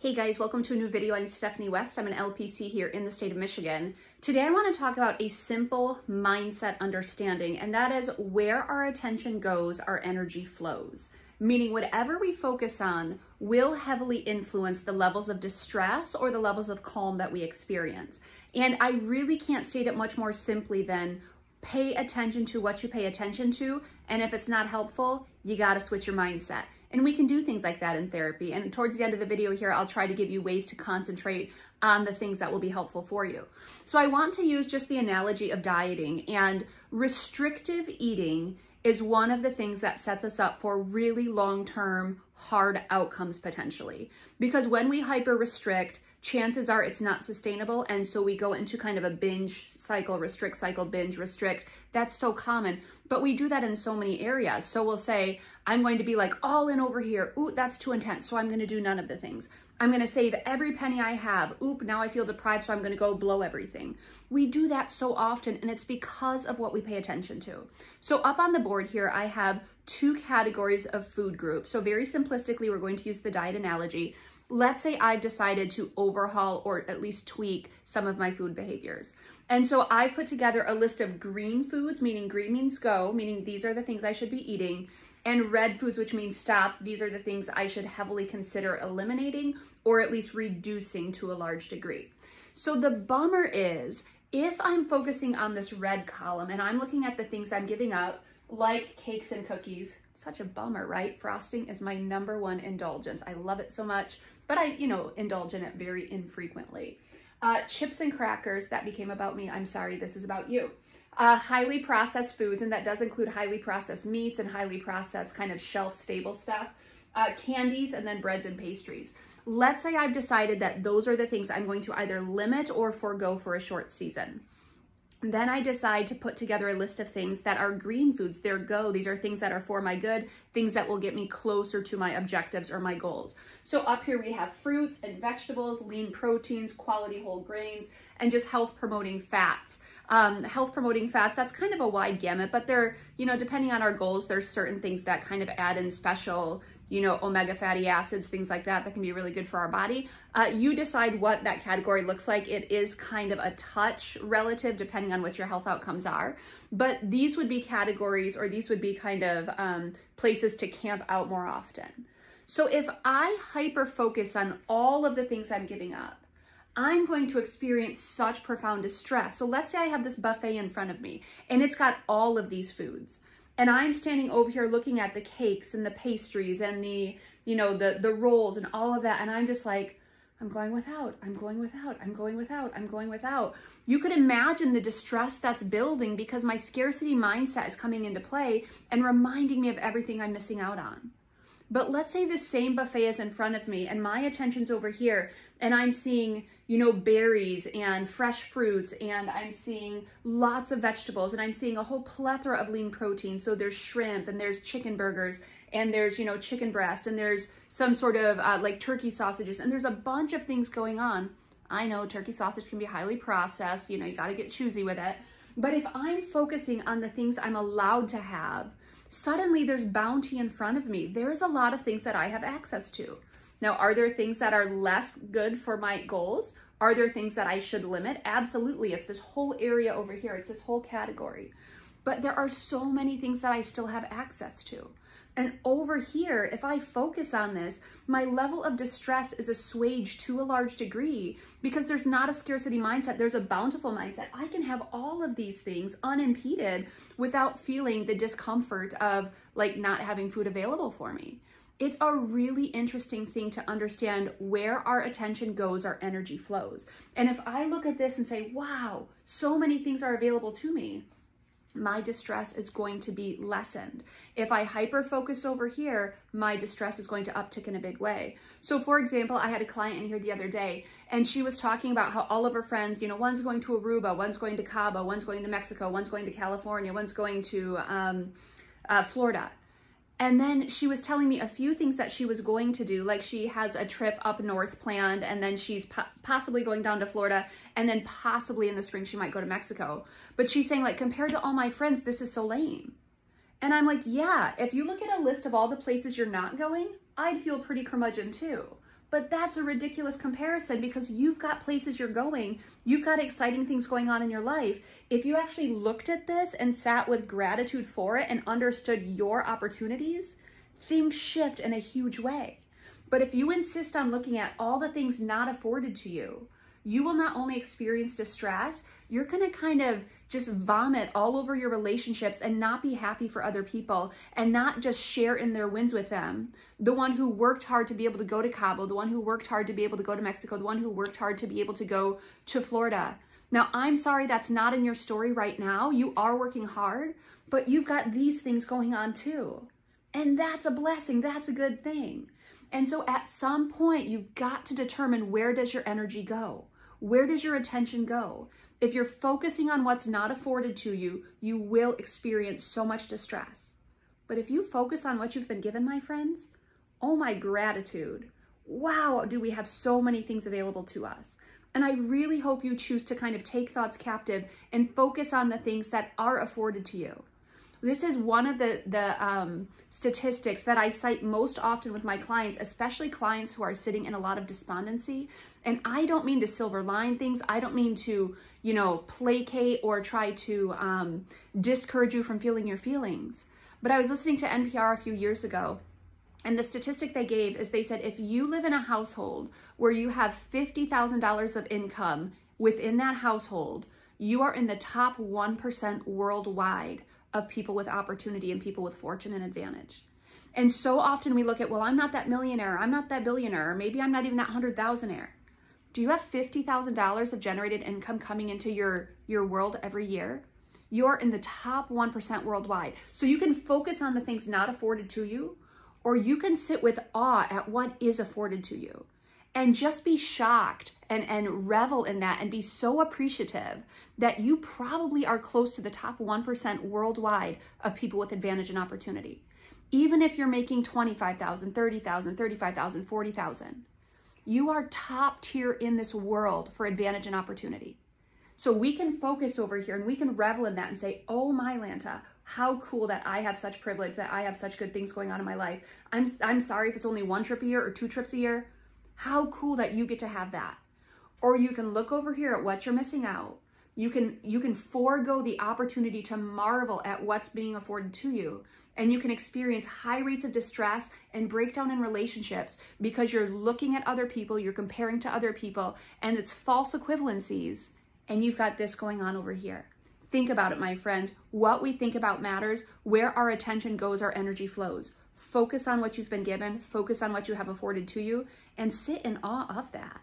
Hey guys, welcome to a new video. I'm Stephanie West. I'm an LPC here in the state of Michigan. Today I want to talk about a simple mindset understanding, and that is where our attention goes, our energy flows. Meaning whatever we focus on will heavily influence the levels of distress or the levels of calm that we experience. And I really can't state it much more simply than pay attention to what you pay attention to, and if it's not helpful, you got to switch your mindset. And we can do things like that in therapy. And towards the end of the video here, I'll try to give you ways to concentrate on the things that will be helpful for you. So I want to use just the analogy of dieting, and restrictive eating is one of the things that sets us up for really long-term hard outcomes potentially. Because when we hyper restrict, chances are it's not sustainable, and so we go into kind of a binge cycle, restrict cycle, binge, restrict. That's so common, but we do that in so many areas. So we'll say, I'm going to be like all in over here. Ooh, that's too intense, so I'm going to do none of the things. I'm going to save every penny I have. Oop, now I feel deprived, so I'm going to go blow everything. We do that so often, and it's because of what we pay attention to. So up on the board here, I have two categories of food groups. So very simplistically, we're going to use the diet analogy. Let's say I've decided to overhaul or at least tweak some of my food behaviors. And so I've put together a list of green foods, meaning green means go, meaning these are the things I should be eating, and red foods, which means stop. These are the things I should heavily consider eliminating or at least reducing to a large degree. So the bummer is, if I'm focusing on this red column and I'm looking at the things I'm giving up, like cakes and cookies, such a bummer, right? Frosting is my #1 indulgence. I love it so much, but I, indulge in it very infrequently. Chips and crackers, that became about me. I'm sorry, this is about you. Highly processed foods, and that does include highly processed meats and highly processed kind of shelf-stable stuff. Candies, and then breads and pastries. Let's say I've decided that those are the things I'm going to either limit or forego for a short season. Then I decide to put together a list of things that are green foods. They're go. These are things that are for my good, things that will get me closer to my objectives or my goals. So up here we have fruits and vegetables, lean proteins, quality whole grains, and just health promoting fats. Health promoting fats, that's kind of a wide gamut, but they're, depending on our goals, there's certain things that kind of add in special, omega fatty acids, things like that can be really good for our body. You decide what that category looks like. It is kind of a touch relative depending on what your health outcomes are, but these would be categories, or these would be kind of places to camp out more often. So if I hyper focus on all of the things I'm giving up, I'm going to experience such profound distress. So let's say I have this buffet in front of me and it's got all of these foods, and I'm standing over here looking at the cakes and the pastries and the rolls and all of that, and I'm just like, I'm going without, I'm going without, I'm going without, I'm going without. You could imagine the distress that's building because my scarcity mindset is coming into play and reminding me of everything I'm missing out on. But let's say the same buffet is in front of me and my attention's over here, and I'm seeing, berries and fresh fruits, and I'm seeing lots of vegetables, and I'm seeing a whole plethora of lean protein. So there's shrimp, and there's chicken burgers, and there's, chicken breast, and there's some sort of like turkey sausages, and there's a bunch of things going on. I know turkey sausage can be highly processed, you got to get choosy with it. But if I'm focusing on the things I'm allowed to have, suddenly there's bounty in front of me. There's a lot of things that I have access to. Now, are there things that are less good for my goals? Are there things that I should limit? Absolutely. It's this whole area over here. It's this whole category. But there are so many things that I still have access to. And over here, if I focus on this, my level of distress is assuaged to a large degree because there's not a scarcity mindset. There's a bountiful mindset. I can have all of these things unimpeded without feeling the discomfort of like not having food available for me. It's a really interesting thing to understand where our attention goes, our energy flows. And if I look at this and say, wow, so many things are available to me, my distress is going to be lessened. If I hyper focus over here, my distress is going to uptick in a big way. So for example, I had a client in here the other day, and she was talking about how all of her friends, one's going to Aruba, one's going to Cabo, one's going to Mexico, one's going to California, one's going to Florida. And then she was telling me a few things that she was going to do, like she has a trip up north planned, and then she's possibly going down to Florida, and then possibly in the spring she might go to Mexico. But she's saying, like, compared to all my friends, this is so lame. And I'm like, yeah, if you look at a list of all the places you're not going, I'd feel pretty curmudgeon too. But that's a ridiculous comparison because you've got places you're going. You've got exciting things going on in your life. If you actually looked at this and sat with gratitude for it and understood your opportunities, things shift in a huge way. But if you insist on looking at all the things not afforded to you, you will not only experience distress, you're going to kind of just vomit all over your relationships and not be happy for other people and not just share in their wins with them. The one who worked hard to be able to go to Cabo, the one who worked hard to be able to go to Mexico, the one who worked hard to be able to go to Florida. Now, I'm sorry that's not in your story right now. You are working hard, but you've got these things going on too. And that's a blessing. That's a good thing. And so at some point, you've got to determine, where does your energy go? Where does your attention go? If you're focusing on what's not afforded to you, you will experience so much distress. But if you focus on what you've been given, my friends, oh my gratitude. Wow, do we have so many things available to us. And I really hope you choose to kind of take thoughts captive and focus on the things that are afforded to you. This is one of the statistics that I cite most often with my clients, especially clients who are sitting in a lot of despondency. And I don't mean to silver line things. I don't mean to, placate or try to discourage you from feeling your feelings. But I was listening to NPR a few years ago, and the statistic they gave is they said, if you live in a household where you have $50,000 of income within that household, you are in the top 1% worldwide of people with opportunity and people with fortune and advantage. And so often we look at, well, I'm not that millionaire, I'm not that billionaire, or maybe I'm not even that 100,000aire. Do you have $50,000 of generated income coming into your world every year? You're in the top 1% worldwide. So you can focus on the things not afforded to you, or you can sit with awe at what is afforded to you and just be shocked and revel in that and be so appreciative that you probably are close to the top 1% worldwide of people with advantage and opportunity. Even if you're making $25,000, $30,000, $35,000, $40,000, you are top tier in this world for advantage and opportunity. So we can focus over here and we can revel in that and say, oh my Lanta, how cool that I have such privilege, that I have such good things going on in my life. I'm sorry if it's only 1 trip a year or 2 trips a year. How cool that you get to have that. Or you can look over here at what you're missing out. You can forego the opportunity to marvel at what's being afforded to you. And you can experience high rates of distress and breakdown in relationships because you're looking at other people, you're comparing to other people, and it's false equivalencies. And you've got this going on over here. Think about it, my friends. What we think about matters. Where our attention goes, our energy flows. Focus on what you've been given, focus on what you have afforded to you, and sit in awe of that.